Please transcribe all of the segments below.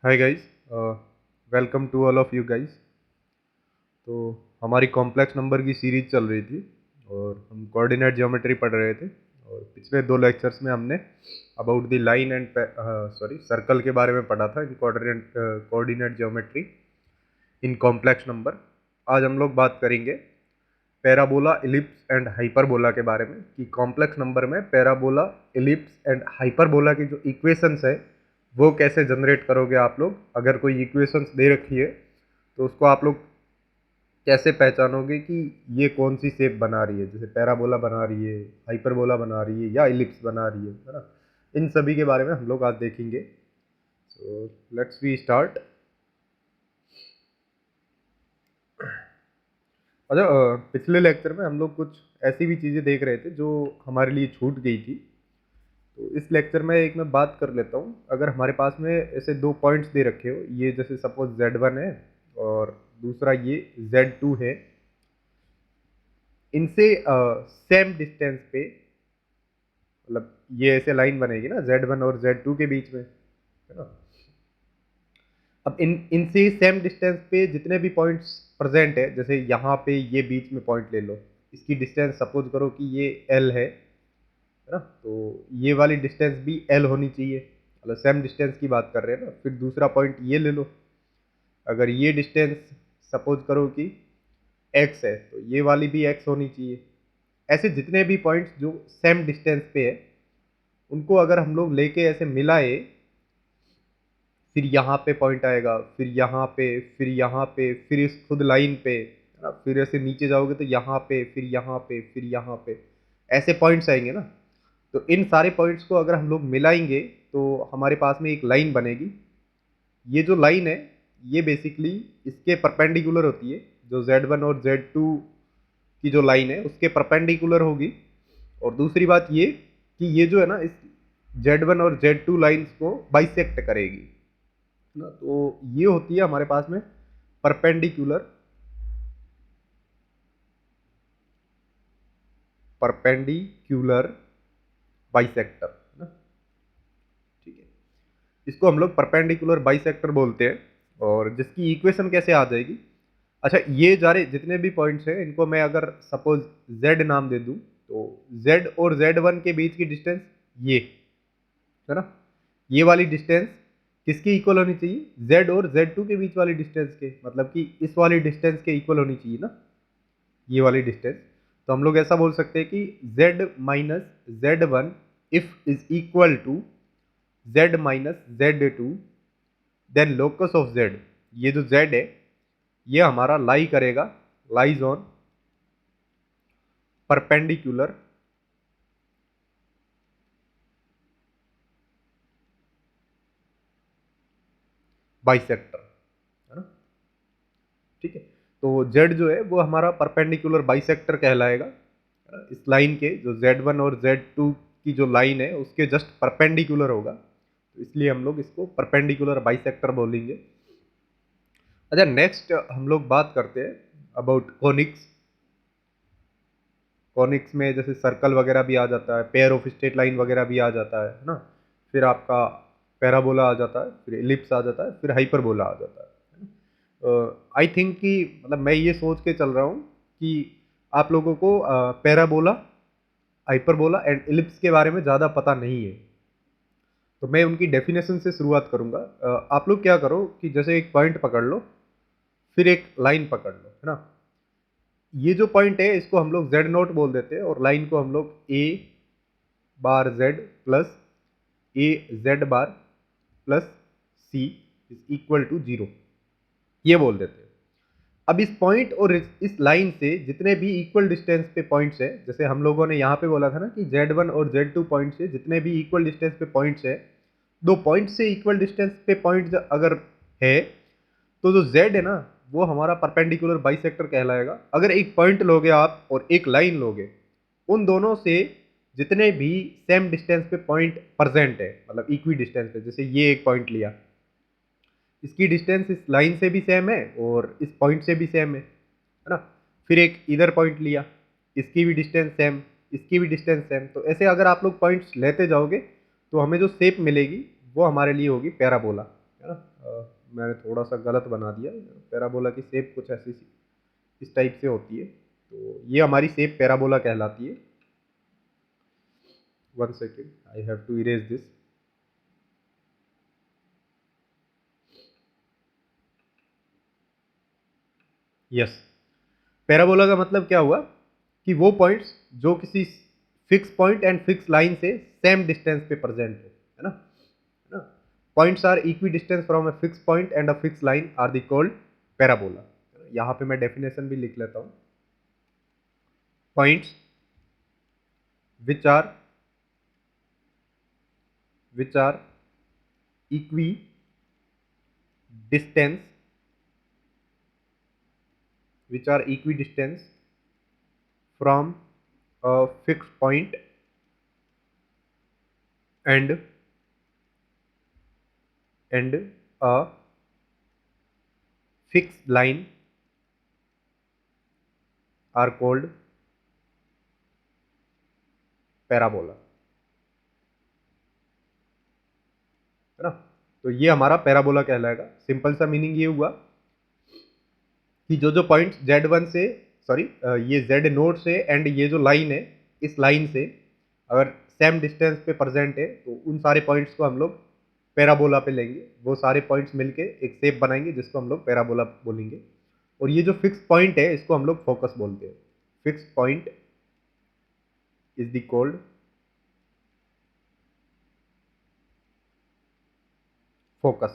Hi guys, welcome to all of you guys. तो हमारी complex number की series चल रही थी और हम कोऑर्डिनेट ज्योमेट्री पढ़ रहे थे। और पिछले दो लेक्चर्स में हमने about the line and circle के बारे में पढ़ा था इन coordinate geometry in complex number. आज हम लोग बात करेंगे पैराबोला, इलिप्स एंड हाइपरबोला के बारे में कि कॉम्प्लेक्स नंबर में पैराबोला, इलिप्स एंड हाइपरबोला की जो इक्वेशंस है वो कैसे जनरेट करोगे आप लोग। अगर कोई इक्वेशंस दे रखी है तो उसको आप लोग कैसे पहचानोगे कि ये कौन सी शेप बना रही है, जैसे पैराबोला बना रही है, हाइपरबोला बना रही है या इलिप्स बना रही है ना। इन सभी के बारे में हम लोग आज देखेंगे। So let's we start. अच्छा, पिछले लेक्चर में हम लोग कुछ ऐसी भी चीज़ें देख रहे थे जो हमारे लिए छूट गई थी। तो इस लेक्चर में एक मैं बात कर लेता हूँ। अगर हमारे पास में ऐसे दो पॉइंट्स दे रखे हो, ये जैसे सपोज Z1 है और दूसरा ये Z2 है, इनसे सेम डिस्टेंस पे, मतलब ये ऐसे लाइन बनेगी ना Z1 और Z2 के बीच में, है ना। अब इनसे सेम डिस्टेंस पे जितने भी पॉइंट्स प्रेजेंट है, जैसे यहाँ पे ये बीच में पॉइंट ले लो, इसकी डिस्टेंस सपोज करो कि ये L है ना। तो ये वाली डिस्टेंस भी L होनी चाहिए, मतलब सेम डिस्टेंस की बात कर रहे हैं ना। फिर दूसरा पॉइंट ये ले लो, अगर ये डिस्टेंस सपोज करो कि x है तो ये वाली भी x होनी चाहिए। ऐसे जितने भी पॉइंट्स जो सेम डिस्टेंस पे है उनको अगर हम लोग लेके ऐसे मिलाए, फिर यहाँ पे पॉइंट आएगा, फिर यहाँ पे, फिर यहाँ पे, फिर इस खुद लाइन पे, है ना। फिर ऐसे नीचे जाओगे तो यहाँ पे, फिर यहाँ पे, फिर यहाँ पे, ऐसे पॉइंट्स आएंगे ना। तो इन सारे पॉइंट्स को अगर हम लोग मिलाएंगे तो हमारे पास में एक लाइन बनेगी। ये जो लाइन है ये बेसिकली इसके परपेंडिकुलर होती है, जो Z1 और Z2 की जो लाइन है उसके परपेंडिकुलर होगी। और दूसरी बात ये कि ये जो है ना, इस Z1 और Z2 लाइंस को बाइसेक्ट करेगी ना। तो ये होती है हमारे पास में परपेंडिकुलर परपेंडिकुलर बाइसेक्टर, है ना। ठीक है, इसको हम लोग परपेंडिकुलर बाइसेक्टर बोलते हैं। और जिसकी इक्वेशन कैसे आ जाएगी, अच्छा ये सारे जितने भी पॉइंट्स हैं इनको मैं अगर सपोज Z नाम दे दूं तो Z और Z1 के बीच की डिस्टेंस ये है ना, ये वाली डिस्टेंस किसकी इक्वल होनी चाहिए, Z और Z2 के बीच वाली डिस्टेंस के, मतलब कि इस वाली डिस्टेंस के इक्वल होनी चाहिए ना, ये वाली डिस्टेंस। तो हम लोग ऐसा बोल सकते हैं कि Z minus Z1 if is equal to Z minus Z2, then locus of Z, ये जो Z है ये हमारा लाई करेगा, लाइज ऑन परपेंडिकुलर बाइसेक्टर, है ना। ठीक है, तो Z जो है वो हमारा परपेंडिकुलर बाइसेक्टर कहलाएगा। इस लाइन के जो Z1 और Z2 की जो लाइन है उसके जस्ट परपेंडिकुलर होगा, तो इसलिए हम लोग इसको परपेंडिकुलर बाइसेक्टर बोलेंगे। अच्छा, नेक्स्ट हम लोग बात करते हैं अबाउट कोनिक्स। कॉनिक्स में जैसे सर्कल वगैरह भी आ जाता है, पेयर ऑफ स्ट्रेट लाइन वगैरह भी आ जाता है ना। फिर आपका पैराबोला आ जाता है, फिर इलिप्स आ जाता है, फिर हाइपरबोला आ जाता है। आई थिंक कि मतलब मैं ये सोच के चल रहा हूँ कि आप लोगों को पैराबोला, हाइपरबोला एंड इलिप्स के बारे में ज़्यादा पता नहीं है। तो मैं उनकी डेफिनेशन से शुरुआत करूँगा। आप लोग क्या करो कि जैसे एक पॉइंट पकड़ लो, फिर एक लाइन पकड़ लो, है ना। ये जो पॉइंट है इसको हम लोग Z नोट बोल देते हैं और लाइन को हम लोग A bar Z plus A Z bar plus C is equal to 0, ये बोल देते हैं। अब इस पॉइंट और इस लाइन से जितने भी इक्वल डिस्टेंस पे पॉइंट्स है, जैसे हम लोगों ने यहाँ पे बोला था ना कि Z1 और Z2 पॉइंट से जितने भी इक्वल डिस्टेंस पे पॉइंट्स है, दो पॉइंट से इक्वल डिस्टेंस पे पॉइंट अगर है तो जो Z है ना वो हमारा परपेंडिकुलर बाइसेक्टर कहलाएगा। अगर एक पॉइंट लोगे आप और एक लाइन लोगे, उन दोनों से जितने भी सेम डिस्टेंस पे पॉइंट प्रेजेंट है, मतलब इक्वी डिस्टेंस पे, जैसे ये एक पॉइंट लिया, इसकी डिस्टेंस इस लाइन से भी सेम है और इस पॉइंट से भी सेम है ना। फिर एक इधर पॉइंट लिया, इसकी भी डिस्टेंस सेम, इसकी भी डिस्टेंस सेम। तो ऐसे अगर आप लोग पॉइंट्स लेते जाओगे तो हमें जो शेप मिलेगी वो हमारे लिए होगी पैराबोला, है ना। मैंने थोड़ा सा गलत बना दिया। पैराबोला की शेप कुछ ऐसी इस टाइप से होती है, तो ये हमारी शेप पैराबोला कहलाती है। 1 second, I have to erase this. Yes, parabola का मतलब क्या हुआ कि वो पॉइंट्स जो किसी fix point and fix line से सेम डिस्टेंस पे प्रेजेंट है ना। Points are equidistance from a fix point and a fix line are the called parabola. यहाँ पे मैं डेफिनेशन भी लिख लेता हूँ। Points which are equidistance from a fixed point and a fixed line are called parabola, है ना। तो ये हमारा पैराबोला कहलाएगा। सिंपल सा मीनिंग ये हुआ कि जो पॉइंट Z1 से ये Z नोड से एंड ये जो लाइन है, इस लाइन से अगर सेम डिस्टेंस पे प्रेजेंट है तो उन सारे पॉइंट्स को हम लोग पैराबोला पे लेंगे। वो सारे पॉइंट्स मिलके एक शेप बनाएंगे जिसको हम लोग पैराबोला बोलेंगे। और ये जो फिक्स पॉइंट है इसको हम लोग फोकस बोलते हैं। Fix point is the called focus,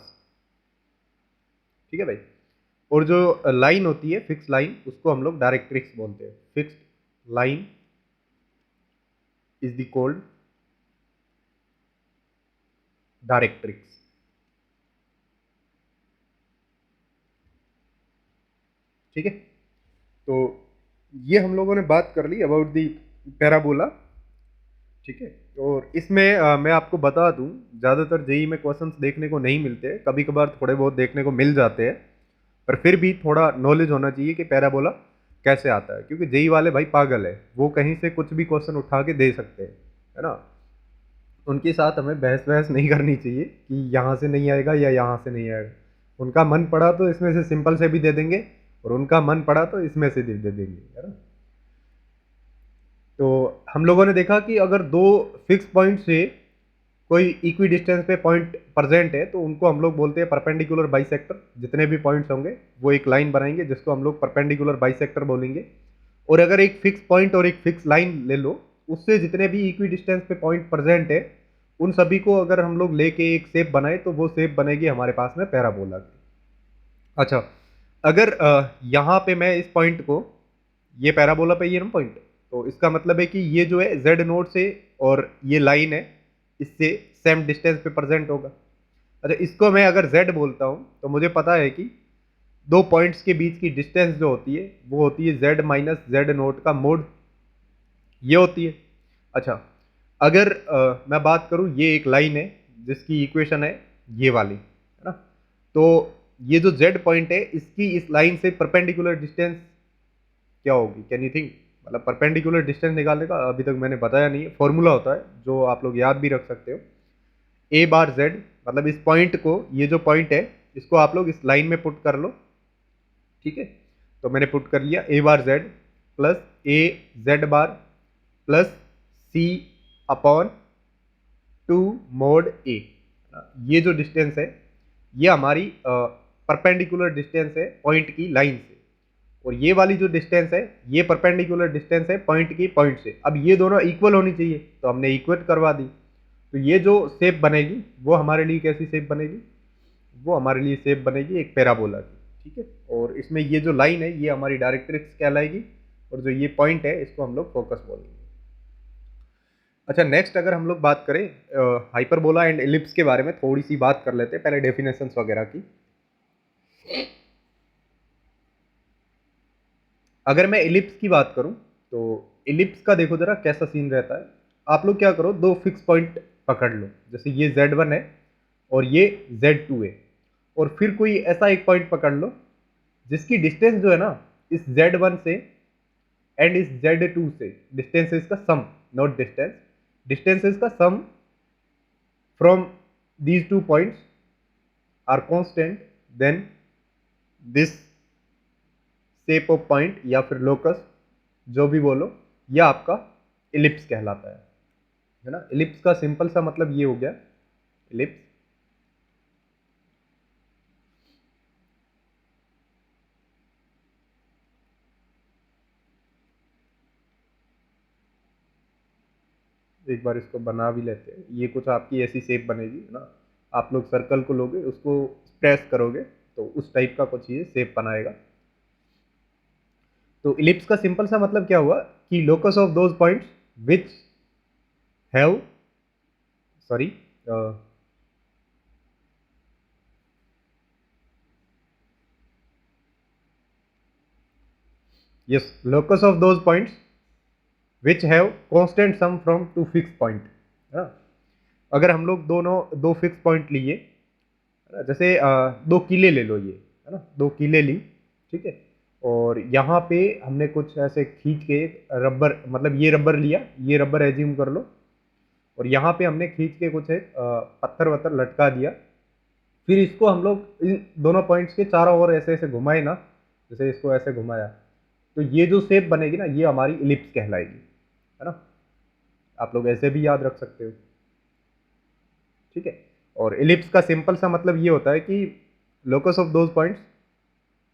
ठीक है भाई। और जो लाइन होती है फिक्स लाइन, उसको हम लोग डायरेक्ट्रिक्स बोलते हैं। Fixed line is the called directrix, ठीक है। तो ये हम लोगों ने बात कर ली अबाउट दी पैराबोला, ठीक है। और इसमें मैं आपको बता दूं, ज़्यादातर जेई में क्वेश्चंस देखने को नहीं मिलते, कभी कभार थोड़े बहुत देखने को मिल जाते हैं, पर फिर भी थोड़ा नॉलेज होना चाहिए कि पैराबोला कैसे आता है। क्योंकि जेई वाले भाई पागल है, वो कहीं से कुछ भी क्वेश्चन उठा के दे सकते हैं, है ना। उनके साथ हमें बहस वहस नहीं करनी चाहिए कि यहाँ से नहीं आएगा या यहाँ से नहीं आएगा। उनका मन पड़ा तो इसमें से सिंपल से भी दे देंगे, और उनका मन पड़ा तो इसमें से दे देंगे, है ना। तो हम लोगों ने देखा कि अगर दो फिक्स पॉइंट से कोई इक्वी डिस्टेंस पे पॉइंट प्रेजेंट है तो उनको हम लोग बोलते हैं परपेंडिकुलर बाइसेक्टर। जितने भी पॉइंट्स होंगे वो एक लाइन बनाएंगे जिसको हम लोग परपेंडिकुलर बाइसेक्टर बोलेंगे। और अगर एक फिक्स पॉइंट और एक फिक्स लाइन ले लो, उससे जितने भी इक्वी डिस्टेंस पे पॉइंट प्रेजेंट है उन सभी को अगर हम लोग लेके एक शेप बनाए तो वो शेप बनेगी हमारे पास में पैराबोला की। अच्छा, अगर यहाँ पे मैं इस पॉइंट को, ये पैराबोला पे ये ना पॉइंट, तो इसका मतलब है कि ये जो है Z नोड से और ये लाइन है इससे सेम डिस्टेंस पे प्रेजेंट होगा। अच्छा, इसको मैं अगर Z बोलता हूँ तो मुझे पता है कि दो पॉइंट्स के बीच की डिस्टेंस जो होती है वो होती है Z माइनस Z नोड का मोड, ये होती है। अच्छा, अगर मैं बात करूँ, ये एक लाइन है जिसकी इक्वेशन है ये वाली, है ना। तो ये जो Z पॉइंट है इसकी इस लाइन से परपेंडिकुलर डिस्टेंस क्या होगी, कैन यू थिंक। मतलब परपेंडिकुलर डिस्टेंस निकालने का अभी तक मैंने बताया नहीं है, फॉर्मूला होता है जो आप लोग याद भी रख सकते हो। ए बार जेड, मतलब इस पॉइंट को, ये जो पॉइंट है इसको आप लोग इस लाइन में पुट कर लो, ठीक है। तो मैंने पुट कर लिया ए बार जेड प्लस ए जेड बार प्लस सी अपॉन 2 मोड ए। ये जो डिस्टेंस है ये हमारी परपेंडिकुलर डिस्टेंस है पॉइंट की लाइन से, और ये वाली जो डिस्टेंस है ये परपेंडिकुलर डिस्टेंस है पॉइंट की पॉइंट से। अब ये दोनों इक्वल होनी चाहिए तो हमने इक्वेट करवा दी। तो ये जो शेप बनेगी वो हमारे लिए कैसी शेप बनेगी, वो हमारे लिए शेप बनेगी एक पैराबोला की, ठीक है। और इसमें ये जो लाइन है ये हमारी डायरेक्ट्रिक्स कहलाएगी, और जो ये पॉइंट है इसको हम लोग फोकस बोलेंगे। अच्छा, नेक्स्ट अगर हम लोग बात करें हाइपरबोला एंड एलिप्स के बारे में, थोड़ी सी बात कर लेते हैं पहले डेफिनेशंस वगैरह की। अगर मैं एलिप्स की बात करूं तो एलिप्स का देखो जरा कैसा सीन रहता है। आप लोग क्या करो, दो फिक्स पॉइंट पकड़ लो, जैसे ये Z1 है और ये Z2 है, और फिर कोई ऐसा एक पॉइंट पकड़ लो जिसकी डिस्टेंस जो है ना इस Z1 से एंड इस Z2 से, डिस्टेंस इसका सम, नॉट डिस्टेंस, डिस्टेंस इसका sum from these two points are constant then this shape of point या फिर लोकस जो भी बोलो, यह आपका इलिप्स कहलाता है ना। इलिप्स का सिंपल सा मतलब ये हो गया, इलिप्स एक बार इसको बना भी लेते हैं। ये कुछ आपकी ऐसी शेप बनेगी ना, आप लोग सर्कल को लोगे, उसको प्रेस करोगे तो उस टाइप का कुछ ये शेप बनाएगा। तो इलिप्स का सिंपल सा मतलब क्या हुआ कि locus of those points which have sorry yes, locus of those points which have constant sum from two fixed point है ना। अगर हम लोग दोनों दो फिक्स पॉइंट लिए है ना, जैसे दो किले ले लो, ये है ना, दो किले ली, ठीक है, और यहाँ पे हमने कुछ ऐसे खींच के रबर, मतलब ये रबर लिया, ये रबर एज्यूम कर लो, और यहाँ पे हमने खींच के कुछ एक पत्थर वत्थर लटका दिया। फिर इसको हम लोग इन दोनों पॉइंट्स के चारों ओर ऐसे ऐसे घुमाए ना, जैसे इसको ऐसे घुमाया, तो ये जो शेप बनेगी ना, ये हमारी इलिप्स कहलाएगी, है ना। आप लोग ऐसे भी याद रख सकते हो, ठीक है। और इलिप्स का सिंपल सा मतलब ये होता है कि locus of those points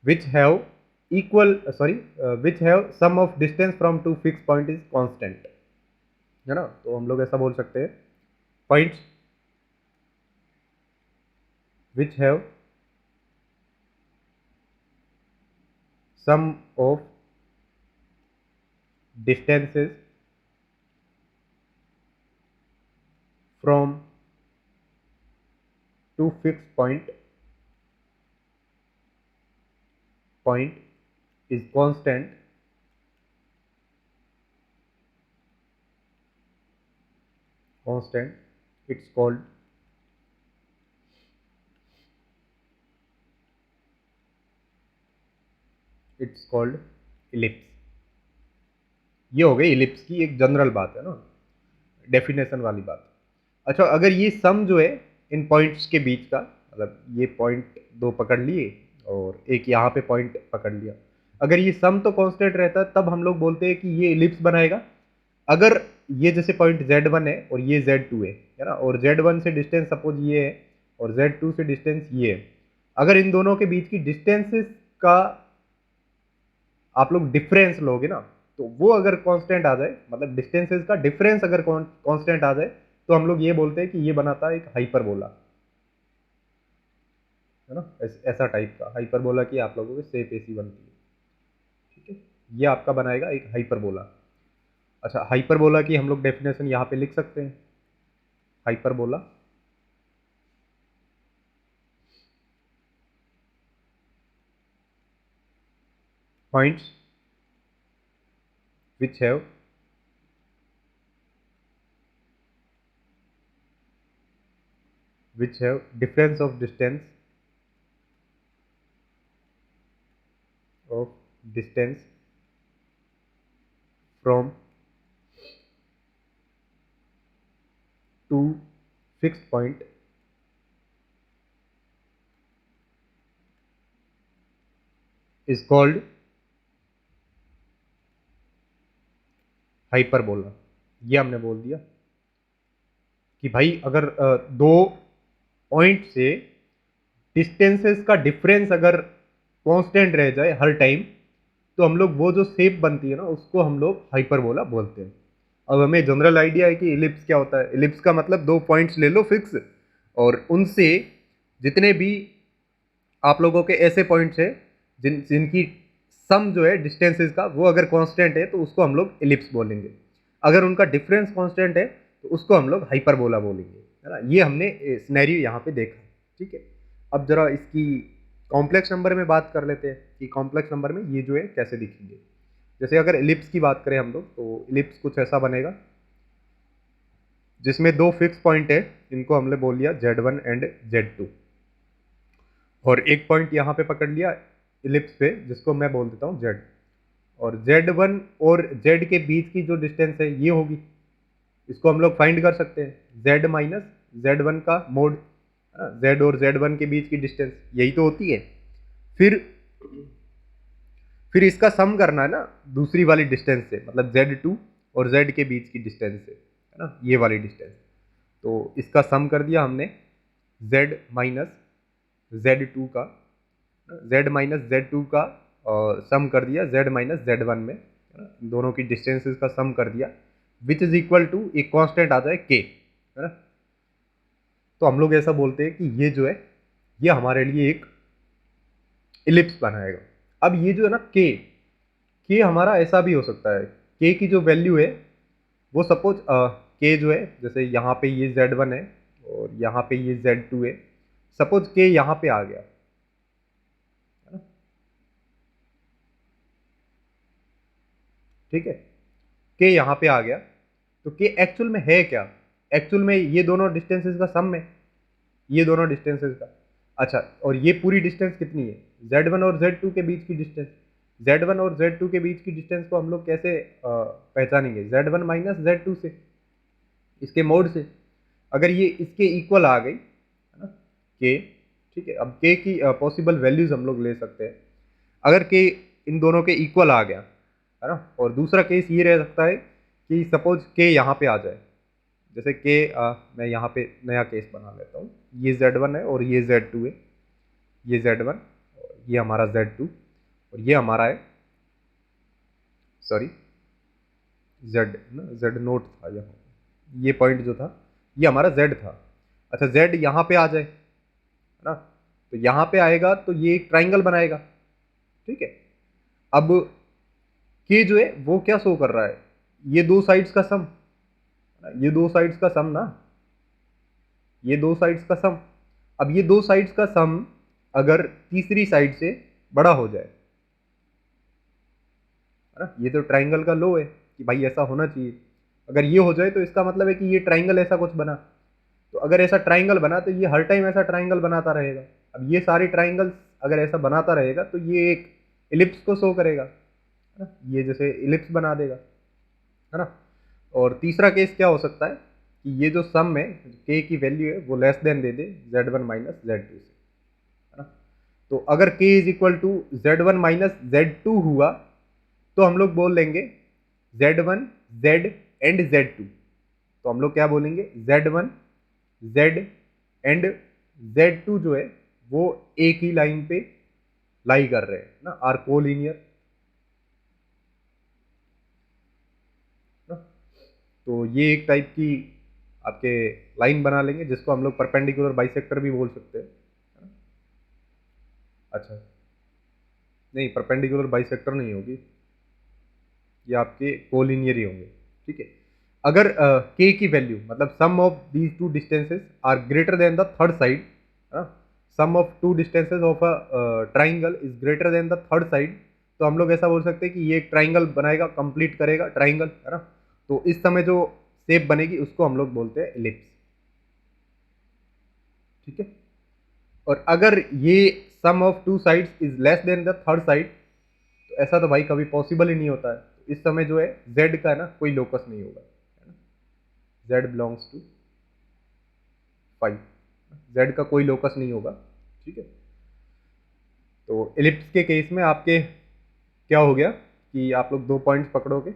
which have equal sorry which have sum of distance from two fix point is constant, है ना। तो हम लोग ऐसा बोल सकते हैं, points which have sum of distances from two fixed point is constant it's called ellipse. ये हो गई इलिप्स की एक जनरल बात है ना, डेफिनेशन वाली बात। अच्छा, अगर ये सम जो है इन पॉइंट्स के बीच का, मतलब ये पॉइंट दो पकड़ लिए और एक यहाँ पे पॉइंट पकड़ लिया, अगर ये सम तो कांस्टेंट रहता है तब हम लोग बोलते हैं कि ये इलिप्स बनाएगा। अगर ये जैसे पॉइंट Z1 है और ये Z2 है ना, और Z1 से डिस्टेंस सपोज ये है और Z2 से डिस्टेंस ये है, अगर इन दोनों के बीच की डिस्टेंसेस का आप लोग डिफरेंस लोगे ना, तो वो अगर कांस्टेंट आ जाए, मतलब डिस्टेंसेस का डिफरेंस अगर कांस्टेंट आ जाए, तो हम लोग ये बोलते हैं कि ये बनाता है एक हाइपरबोला, है ना। ऐसा टाइप का हाइपरबोला की आप लोगों की शेप ऐसी बनती है, ठीक है। ये आपका बनाएगा एक हाइपरबोला। अच्छा, हाइपरबोला की हम लोग डेफिनेशन यहाँ पे लिख सकते हैं। Hyperbola points which have difference of distance from two fixed point is called hyperbola. ये हमने बोल दिया कि भाई अगर दो पॉइंट से डिस्टेंसेस का डिफरेंस अगर कांस्टेंट रह जाए हर टाइम, तो हम लोग वो जो शेप बनती है ना, उसको हम लोग हाइपरबोला बोलते हैं। अब हमें जनरल आइडिया है कि इलिप्स क्या होता है। इलिप्स का मतलब दो पॉइंट्स ले लो फिक्स, और उनसे जितने भी आप लोगों के ऐसे पॉइंट्स हैं जिनकी सम जो है डिस्टेंसेस का वो अगर कांस्टेंट है, तो उसको हम लोग इलिप्स बोलेंगे। अगर उनका डिफरेंस कांस्टेंट है तो उसको हम लोग हाइपरबोला बोलेंगे, है ना। ये हमने सिनेरियो यहाँ पे देखा, ठीक है। अब जरा इसकी कॉम्प्लेक्स नंबर में बात कर लेते हैं कि कॉम्प्लेक्स नंबर में ये जो है कैसे दिखेंगे। जैसे अगर इलिप्स की बात करें हम लोग, तो इलिप्स कुछ ऐसा बनेगा जिसमें दो फिक्स पॉइंट है, इनको हमने बोल लिया Z1 एंड Z2, और एक पॉइंट यहाँ पे पकड़ लिया इलिप्स पे जिसको मैं बोल देता हूँ Z, और Z1 और Z के बीच की जो डिस्टेंस है ये होगी, इसको हम लोग फाइंड कर सकते हैं Z माइनस Z1 का मोड, है ना, z और z1 के बीच की डिस्टेंस यही तो होती है। फिर इसका सम करना है ना दूसरी वाली डिस्टेंस से, मतलब z2 और z के बीच की डिस्टेंस से, है ना, ये वाली डिस्टेंस। तो इसका सम कर दिया हमने z माइनस z2 का, z माइनस z2 का सम कर दिया z माइनस z1 में, है ना, दोनों की डिस्टेंसेस का सम कर दिया, विच इज इक्वल टू एक कांस्टेंट आता है k, है ना। तो हम लोग ऐसा बोलते हैं कि ये जो है ये हमारे लिए एक इलिप्स बनाएगा। अब ये जो है ना k हमारा ऐसा भी हो सकता है, k की जो वैल्यू है वो सपोज k जो है, जैसे यहाँ पे ये z1 है और यहाँ पे ये z2 है, सपोज k यहाँ पे आ गया, है ना, ठीक है, k यहाँ पे आ गया, तो k एक्चुअल में है क्या, एक्चुअल में ये दोनों डिस्टेंसेस का सम है, ये दोनों डिस्टेंसेस का। अच्छा, और ये पूरी डिस्टेंस कितनी है, z1 और z2 के बीच की डिस्टेंस, z1 और z2 के बीच की डिस्टेंस को हम लोग कैसे पहचानेंगे, z1 माइनस z2 से, इसके मोड से। अगर ये इसके इक्वल आ गई, है ना, k, ठीक है, अब k की पॉसिबल वैल्यूज हम लोग ले सकते हैं। अगर k इन दोनों के इक्वल आ गया, है ना, और दूसरा केस ये रह सकता है कि सपोज k यहाँ पे आ जाए, जैसे मैं यहाँ पे नया केस बना लेता हूँ, ये z1 है और ये z2 है, ये z1 और ये हमारा z2 और ये हमारा है, सॉरी z ना, z नोट था यहाँ, ये पॉइंट जो था ये हमारा z था। अच्छा, z यहाँ पे आ जाए, है ना, तो यहाँ पे आएगा तो ये एक ट्राइंगल बनाएगा, ठीक है। अब k जो है वो क्या शो कर रहा है, ये दो साइड्स का सम, ये दो साइड्स का सम ना, ये दो साइड्स का सम। अब ये दो साइड्स का सम अगर तीसरी साइड से बड़ा हो जाए, है ना, ये तो ट्राइंगल का लॉ है कि भाई ऐसा होना चाहिए, अगर ये हो जाए तो इसका मतलब है कि ये ट्राइंगल ऐसा कुछ बना। तो अगर ऐसा ट्राइंगल बना तो ये हर टाइम ऐसा ट्राइंगल बनाता रहेगा। अब ये सारे ट्राइंगल्स अगर ऐसा बनाता रहेगा तो ये एक इलिप्स को शो करेगा, है ना, ये जैसे इलिप्स बना देगा, है ना। और तीसरा केस क्या हो सकता है कि ये जो सम है, k की वैल्यू है वो लेस देन दे दे z1 माइनस z2 से, है ना। तो अगर k is equal to z1 minus z2 हुआ तो हम लोग बोल लेंगे z1 z एंड z2। तो हम लोग क्या बोलेंगे, z1 z एंड z2 जो है वो एक ही लाइन पे लाई कर रहे हैं ना, आर कोलिनियर ना। तो ये एक टाइप की आपके लाइन बना लेंगे जिसको हम लोग परपेंडिकुलर बाइसेक्टर भी बोल सकते हैं। अच्छा, नहीं, परपेंडिकुलर बाइसेक्टर नहीं होगी, ये आपके कोलिनियर ही होंगे, ठीक है। अगर k की वैल्यू, मतलब sum of these two distances are greater than the third side, है ना, sum of two distances of a triangle is greater than the third side, तो हम लोग ऐसा बोल सकते हैं कि ये एक ट्राइंगल बनाएगा, कंप्लीट करेगा ट्राइंगल, है ना। तो इस समय जो शेप बनेगी उसको हम लोग बोलते हैं इलिप्स, ठीक है। और अगर ये sum of two sides is less than the third side, तो ऐसा तो भाई कभी पॉसिबल ही नहीं होता है। तो इस समय जो है z का है ना कोई लोकस नहीं होगा, है ना, z बिलोंग्स टू 5, z का कोई लोकस नहीं होगा, ठीक है। तो इलिप्स के केस में आपके क्या हो गया कि आप लोग दो पॉइंट्स पकड़ोगे,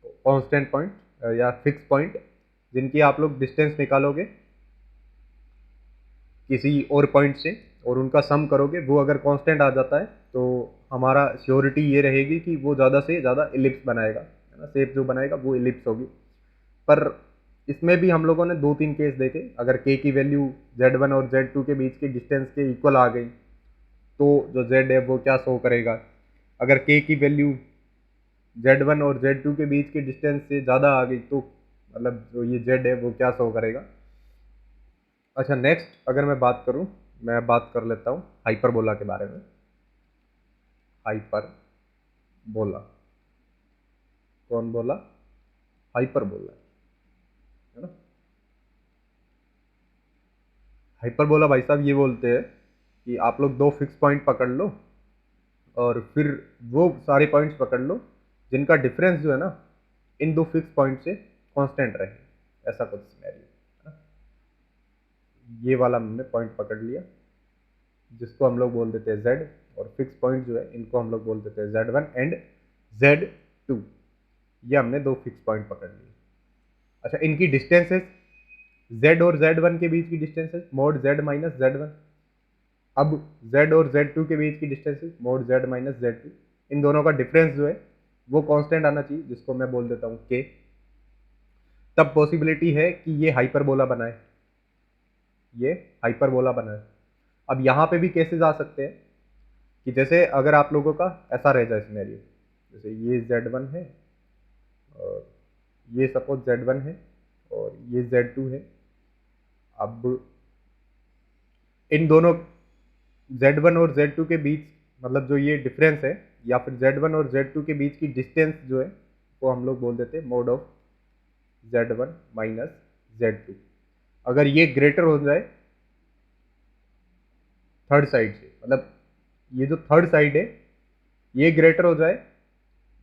कांस्टेंट पॉइंट या फिक्स पॉइंट, जिनकी आप लोग डिस्टेंस निकालोगे किसी और पॉइंट से और उनका सम करोगे, वो अगर कांस्टेंट आ जाता है तो हमारा श्योरिटी ये रहेगी कि वो ज़्यादा से ज़्यादा इलिप्स बनाएगा, है ना, शेप जो बनाएगा वो इलिप्स होगी। पर इसमें भी हम लोगों ने दो तीन केस देखे, अगर k की वैल्यू z1 और z2 के बीच की डिस्टेंस के इक्वल आ गई तो जो z है वो क्या शो करेगा, अगर k की वैल्यू z1 और z2 के बीच की डिस्टेंस से ज़्यादा आ गई तो मतलब जो ये z है वो क्या शो करेगा। अच्छा, नेक्स्ट अगर मैं बात करूं, मैं बात कर लेता हूं हाइपरबोला के बारे में। हाइपरबोला, कौन बोला, हाइपरबोला, है ना। हाइपरबोला भाई साहब ये बोलते हैं कि आप लोग दो फिक्स पॉइंट पकड़ लो और फिर वो सारे पॉइंट्स पकड़ लो जिनका डिफरेंस जो है ना इन दो फिक्स पॉइंट से कांस्टेंट रहे, ऐसा कुछ सिनेरियो, है ना। ये वाला हमने पॉइंट पकड़ लिया, जिसको हम लोग बोल देते हैं z, और फिक्स पॉइंट जो है इनको हम लोग बोल देते हैं z1 एंड z2। ये हमने दो फिक्स पॉइंट पकड़ लिए। अच्छा, इनकी डिस्टेंसेस z और z1 के बीच की distances mode z minus z1। अब z और z2 के बीच की distances mode z minus z2। इन दोनों का डिफरेंस जो है वो कांस्टेंट आना चाहिए, जिसको मैं बोल देता हूँ k। तब पॉसिबिलिटी है कि ये हाइपरबोला बनाए, ये हाइपरबोला बनाए। अब यहाँ पे भी केसेस आ सकते हैं कि जैसे अगर आप लोगों का ऐसा रह जाए सिनेरियो, जैसे ये z1 है और ये सपोज z1 है और ये z2 है। अब इन दोनों z1 और z2 के बीच, मतलब जो ये डिफरेंस है, या फिर z1 और z2 के बीच की डिस्टेंस जो है वो हम लोग बोल देते हैं mode of z1 minus z2। अगर ये ग्रेटर हो जाए थर्ड साइड से, मतलब ये जो थर्ड साइड है ये ग्रेटर हो जाए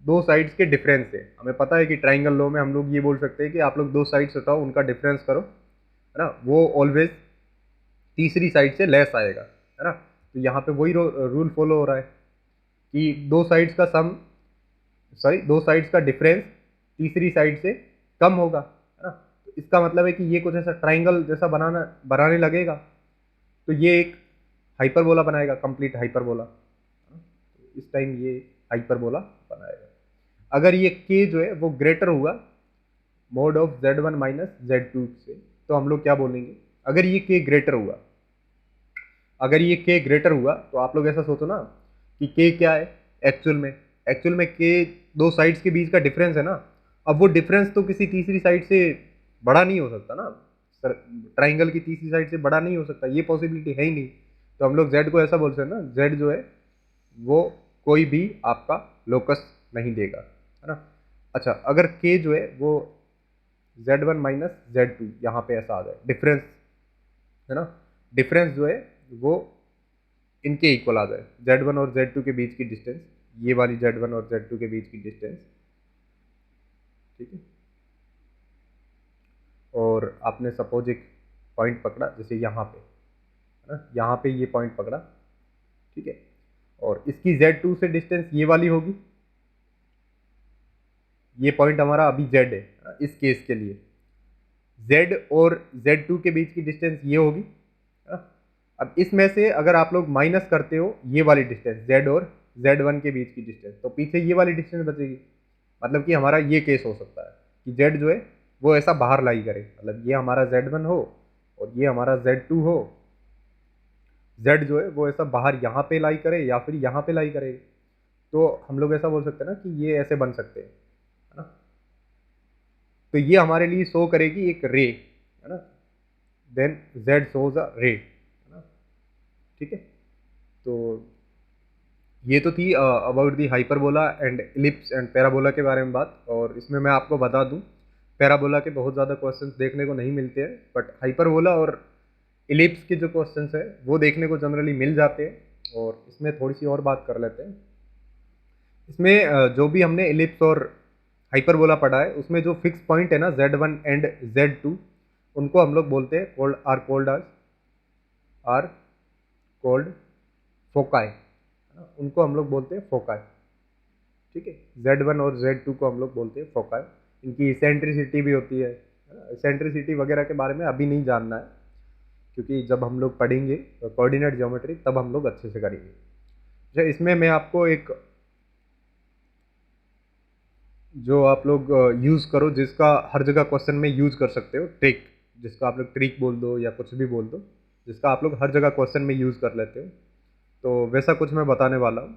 दो साइड्स के डिफरेंस से। हमें पता है कि ट्राइंगल लॉ में हम लोग ये बोल सकते हैं कि आप लोग दो साइड्स उठाओ, उनका डिफरेंस करो, है ना, वो ऑलवेज तीसरी साइड से लेस आएगा, है ना। तो यहाँ पे वही रूल फॉलो हो रहा है कि दो साइड्स का सम, सॉरी, दो साइड्स का डिफरेंस तीसरी साइड से कम होगा, है ना। तो इसका मतलब है कि ये कुछ ऐसा ट्राइंगल जैसा बनाने लगेगा, तो ये एक हाइपरबोला बनाएगा, कंप्लीट हाइपरबोला। तो इस टाइम ये हाइपरबोला बनाएगा। अगर ये k जो है वो ग्रेटर हुआ mode of z1 minus z2 से, तो हम लोग क्या बोलेंगे, अगर ये k ग्रेटर हुआ, अगर ये k ग्रेटर हुआ तो आप लोग ऐसा सोचो ना कि k क्या है एक्चुअल में k दो साइड्स के बीच का डिफरेंस है ना। अब वो डिफरेंस तो किसी तीसरी साइड से बड़ा नहीं हो सकता ना, ट्राइंगल की तीसरी साइड से बड़ा नहीं हो सकता, ये पॉसिबिलिटी है ही नहीं। तो हम लोग z को ऐसा बोलते हैं ना, z जो है वो कोई भी आपका लोकस नहीं देगा, है ना। अच्छा, अगर k जो है वो z1 माइनस z2 यहाँ पे ऐसा आ जाए डिफरेंस, है ना, डिफरेंस जो है वो इनके इक्वल आ जाए, z1 और z2 के बीच की डिस्टेंस, ये वाली z1 और z2 के बीच की डिस्टेंस, ठीक है। और आपने सपोज एक पॉइंट पकड़ा जैसे यहाँ पे, है ना, यहाँ पे ये पॉइंट पकड़ा, ठीक है, और इसकी z2 से डिस्टेंस ये वाली होगी, ये पॉइंट हमारा अभी z है, इस केस के लिए z और z2 के बीच की डिस्टेंस ये होगी, है ना। अब इसमें से अगर आप लोग माइनस करते हो ये वाली डिस्टेंस z और z1 के बीच की डिस्टेंस, तो पीछे ये वाली डिस्टेंस बचेगी। मतलब कि हमारा ये केस हो सकता है कि z जो है वो ऐसा बाहर लाई करे, मतलब ये हमारा z1 हो और ये हमारा z2 हो, z जो है वो ऐसा बाहर यहाँ पे लाई करे या फिर यहाँ पे लाई करे। तो हम लोग ऐसा बोल सकते हैं ना कि ये ऐसे बन सकते हैं, है ना। तो ये हमारे लिए शो करेगी एक रे, है ना, देन z शोज अ रे, है ना, ठीक है। तो ये तो थी about the hyperbola and ellipse and parabola के बारे में बात। और इसमें मैं आपको बता दूं, पैराबोला के बहुत ज़्यादा क्वेश्चंस देखने को नहीं मिलते हैं, बट हाइपरबोला और इलिप्स के जो क्वेश्चंस है वो देखने को जनरली मिल जाते हैं। और इसमें थोड़ी सी और बात कर लेते हैं। इसमें जो भी हमने इलिप्स और हाइपरबोला पढ़ा है उसमें जो फिक्स पॉइंट है ना z1 एंड z2, उनको हम लोग बोलते हैं आर कोल्ड फोकाई, उनको हम लोग बोलते हैं फोकाई, ठीक है। z1 और z2 को हम लोग बोलते हैं फोकाई। इनकी इसेंट्रिसिटी भी होती है, इसेंट्रिसिटी वगैरह के बारे में अभी नहीं जानना है, क्योंकि जब हम लोग पढ़ेंगे कोऑर्डिनेट ज्योमेट्री तब हम लोग अच्छे से करेंगे। अच्छा, इसमें मैं आपको एक, जो आप लोग यूज़ करो, जिसका हर जगह क्वेश्चन में यूज़ कर सकते हो, ट्रिक, जिसका आप लोग ट्रिक बोल दो या कुछ भी बोल दो, जिसका आप लोग हर जगह क्वेश्चन में यूज़ कर लेते हो, तो वैसा कुछ मैं बताने वाला हूँ।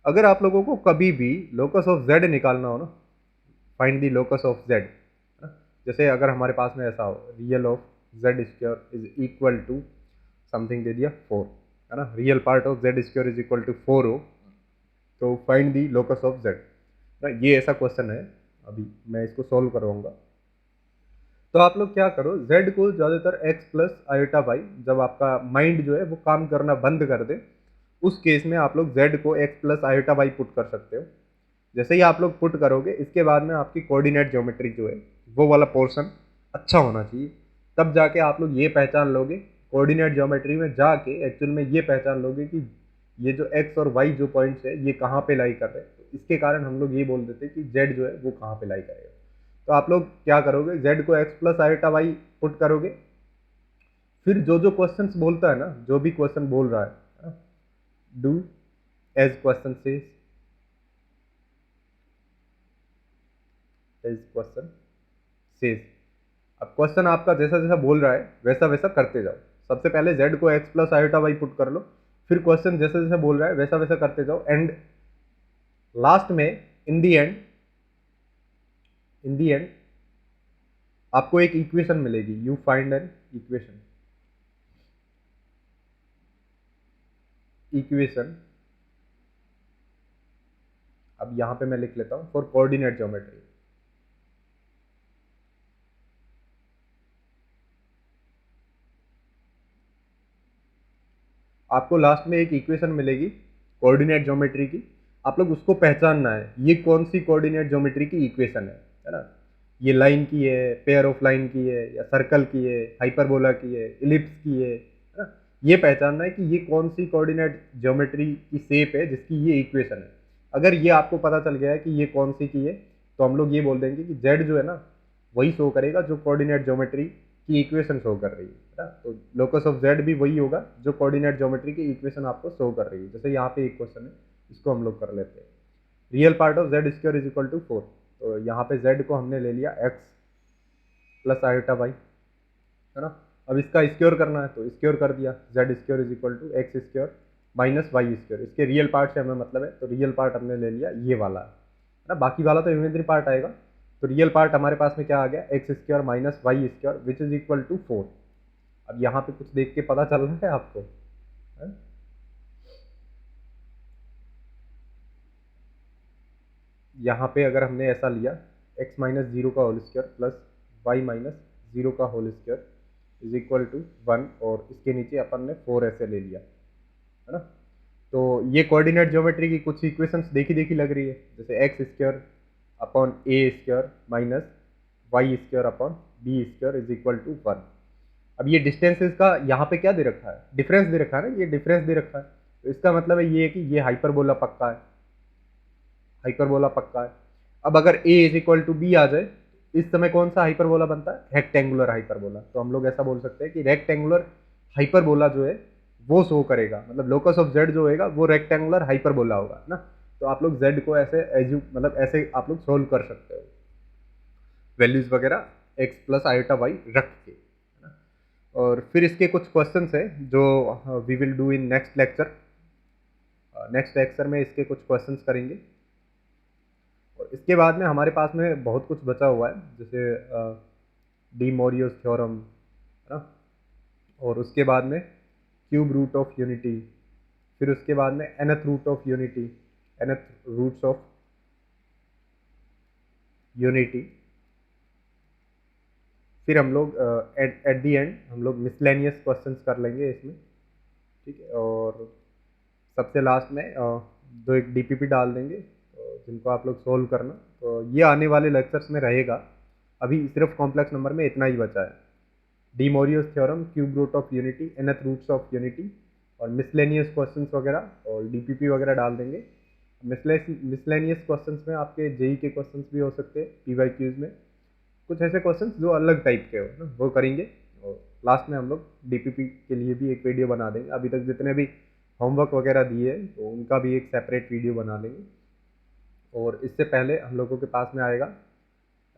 अगर आप लोगों को कभी भी लोकस ऑफ z निकालना हो ना, find the locus of z, जैसे अगर हमारे पास में ऐसा हो real of z square is equal to something दे दिया 4, है ना, real part of z square is equal to 4 हो, तो find the locus of z ना, ये ऐसा क्वेश्चन है, अभी मैं इसको सॉल्व करवाऊंगा। तो आप लोग क्या करो, z को ज़्यादातर x प्लस आयोटा वाई, जब आपका माइंड जो है वो काम करना बंद कर दे, उस केस में आप लोग z को x plus iota y put कर सकते हो। जैसे ही आप लोग पुट करोगे, इसके बाद में आपकी कोऑर्डिनेट ज्योमेट्री जो है वो वाला पोर्शन अच्छा होना चाहिए, तब जाके आप लोग ये पहचान लोगे कोऑर्डिनेट ज्योमेट्री में जाके एक्चुअल में ये पहचान लोगे कि ये जो एक्स और वाई जो पॉइंट्स है ये कहाँ पे लाई कर रहे हैं। तो इसके कारण हम लोग ये बोल देते हैं कि जेड जो है वो कहाँ पे लाई करेगा। तो आप लोग क्या करोगे, जेड को x plus iota y put करोगे, फिर जो जो क्वेश्चन बोलता है ना, जो भी क्वेश्चन बोल रहा है, do as question says, as question says. अब क्वेश्चन आपका जैसा जैसा बोल रहा है वैसा वैसा करते जाओ। सबसे पहले z को x plus iota y put कर लो, फिर क्वेश्चन जैसे जैसे बोल रहा है वैसा वैसा करते जाओ, एंड लास्ट में इन दी एंड आपको एक इक्वेशन मिलेगी। You find an equation. अब यहां पे मैं लिख लेता हूं फॉर कोऑर्डिनेट ज्योमेट्री। आपको लास्ट में एक इक्वेशन मिलेगी कोऑर्डिनेट ज्योमेट्री की, आप लोग उसको पहचानना है ये कौन सी कोऑर्डिनेट ज्योमेट्री की इक्वेशन है ना। ये लाइन की है, पेयर ऑफ लाइन की है, या सर्कल की है, हाइपरबोला की है, इलिप्स की है ना। ये पहचानना है कि ये कौन सी कोऑर्डिनेट ज्योमेट्री की शेप है जिसकी ये इक्वेशन है। अगर ये आपको पता चल गया है कि ये कौन सी की है, तो हम लोग ये बोल देंगे कि जेड जो है ना वही शो करेगा जो कोऑर्डिनेट ज्योमेट्री की इक्वेशन शो कर रही है ना। तो लोकस ऑफ जेड भी वही होगा जो कोऑर्डिनेट ज्योमेट्री की इक्वेशन आपको शो कर रही है। जैसे यहाँ पे एक क्वेश्चन है, इसको हम लोग कर लेते हैं। Real part of z square is equal to 4। तो यहाँ पे जेड को हमने ले लिया एक्स प्लस आयोटा वाई, है ना। अब इसका स्क्वायर करना है तो स्क्वायर कर दिया, z square is equal to x square minus y square. इसके रियल पार्ट से हमें मतलब है, तो रियल पार्ट हमने ले लिया ये वाला है ना। बाकी वाला तो इमेजिनरी पार्ट आएगा। तो रियल पार्ट हमारे पास में क्या आ गया, x square minus y square which is equal to 4। अब यहाँ पे कुछ देख के पता चल रहा है आपको, है? यहाँ पे अगर हमने ऐसा लिया x माइनस जीरो का whole square plus y minus zero का whole square is equal to 1, और इसके नीचे अपन ने 4 ऐसे ले लिया, है ना। तो ये कोऑर्डिनेट ज्योमेट्री की कुछ इक्वेशंस देखी देखी लग रही है, जैसे x square upon a square minus y square upon b square is equal to 1। अब ये डिस्टेंसेस का यहाँ पे क्या दे रखा है, डिफरेंस दे रखा है ना, ये डिफरेंस दे रखा है। तो इसका मतलब है ये है कि ये हाइपरबोला पक्का है, हाइपरबोला पक्का है। अब अगर a is equal to b आ जाए, इस समय कौन सा हाइपरबोला बनता है, रेक्टेंगुलर हाइपरबोला। तो हम लोग ऐसा बोल सकते हैं कि रेक्टेंगुलर हाइपरबोला जो है वो शो करेगा, मतलब लोकस ऑफ जेड जो होगा वो रेक्टेंगुलर हाइपरबोला होगा ना। तो आप लोग जेड को ऐसे मतलब ऐसे आप लोग सोल्व कर सकते हो, वैल्यूज वगैरह एक्स प्लस आयोटा वाई रख के, है ना। और फिर इसके कुछ क्वेश्चन है जो we will do in next lecture. Next lecture में इसके कुछ क्वेश्चन करेंगे, और इसके बाद में हमारे पास में बहुत कुछ बचा हुआ है, जैसे डी मोरियोस थ्योरम, है ना। और उसके बाद में क्यूब रूट ऑफ यूनिटी, फिर उसके बाद में nth root of unity, nth roots of unity. फिर हम लोग एट दी एंड हम लोग मिसलेनियस क्वेश्चंस कर लेंगे इसमें, ठीक है। और सबसे लास्ट में दो एक डीपीपी डाल देंगे, जिनको आप लोग सोल्व करना। तो ये आने वाले लेक्चर्स में रहेगा। अभी सिर्फ कॉम्प्लेक्स नंबर में इतना ही बचा है, De Moivre's theorem, cube root of unity, nth roots of unity, और मिसलेनियस क्वेश्चंस वगैरह और डीपीपी वगैरह डाल देंगे। मिसलेनियस क्वेश्चंस में आपके जेई के क्वेश्चंस भी हो सकते हैं, पीवाईक्यूज में कुछ ऐसे क्वेश्चंस जो अलग टाइप के हो ना, वो करेंगे। और लास्ट में हम लोग डीपीपी के लिए भी एक वीडियो बना देंगे। अभी तक जितने भी होमवर्क वगैरह दिए हैं तो उनका भी एक सेपरेट वीडियो बना लेंगे। और इससे पहले हम लोगों के पास में आएगा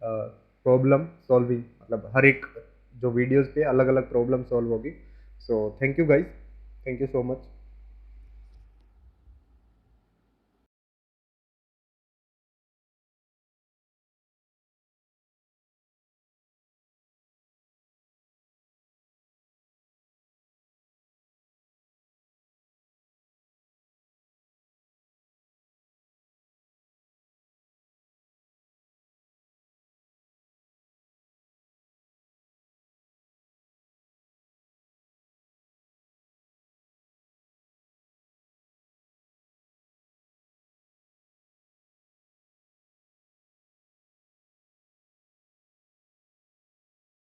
प्रॉब्लम सॉल्विंग, मतलब हर एक जो वीडियोस पे अलग अलग प्रॉब्लम सॉल्व होगी। So thank you guys, thank you so much.